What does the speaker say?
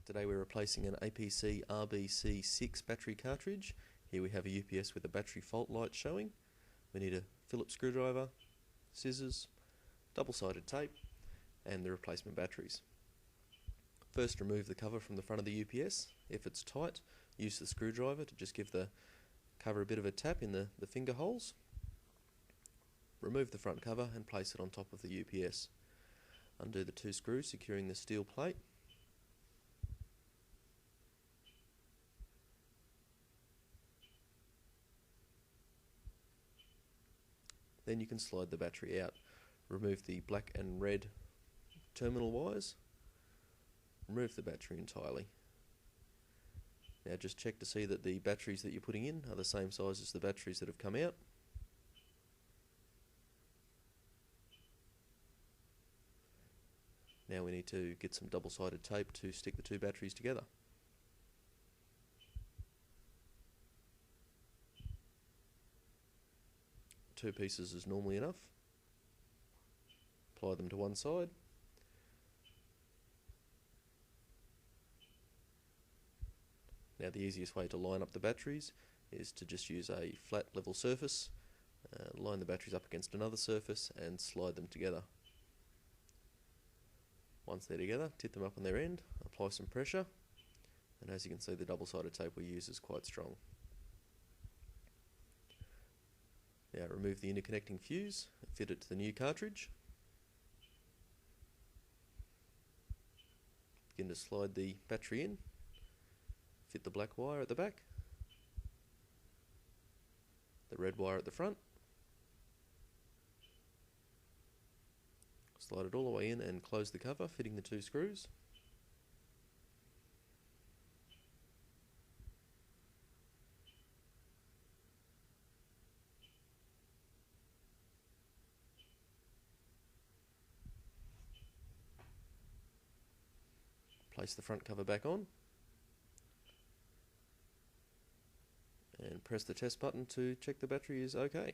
Today we're replacing an APC RBC6 battery cartridge. Here we have a UPS with a battery fault light showing. We need a Phillips screwdriver, scissors, double-sided tape and the replacement batteries. First, remove the cover from the front of the UPS. If it's tight, use the screwdriver to just give the cover a bit of a tap in the finger holes. Remove the front cover and place it on top of the UPS. Undo the two screws securing the steel plate. Then you can slide the battery out. Remove the black and red terminal wires. Remove the battery entirely. Now just check to see that the batteries that you're putting in are the same size as the batteries that have come out. Now we need to get some double-sided tape to stick the two batteries together. Two pieces is normally enough. Apply them to one side. Now the easiest way to line up the batteries is to just use a flat level surface, line the batteries up against another surface and slide them together. Once they're together, tip them up on their end, apply some pressure, and as you can see the double-sided tape we use is quite strong. Now remove the interconnecting fuse and fit it to the new cartridge. Begin to slide the battery in, fit the black wire at the back, the red wire at the front, slide it all the way in and close the cover, fitting the two screws. Place the front cover back on and press the test button to check the battery is okay.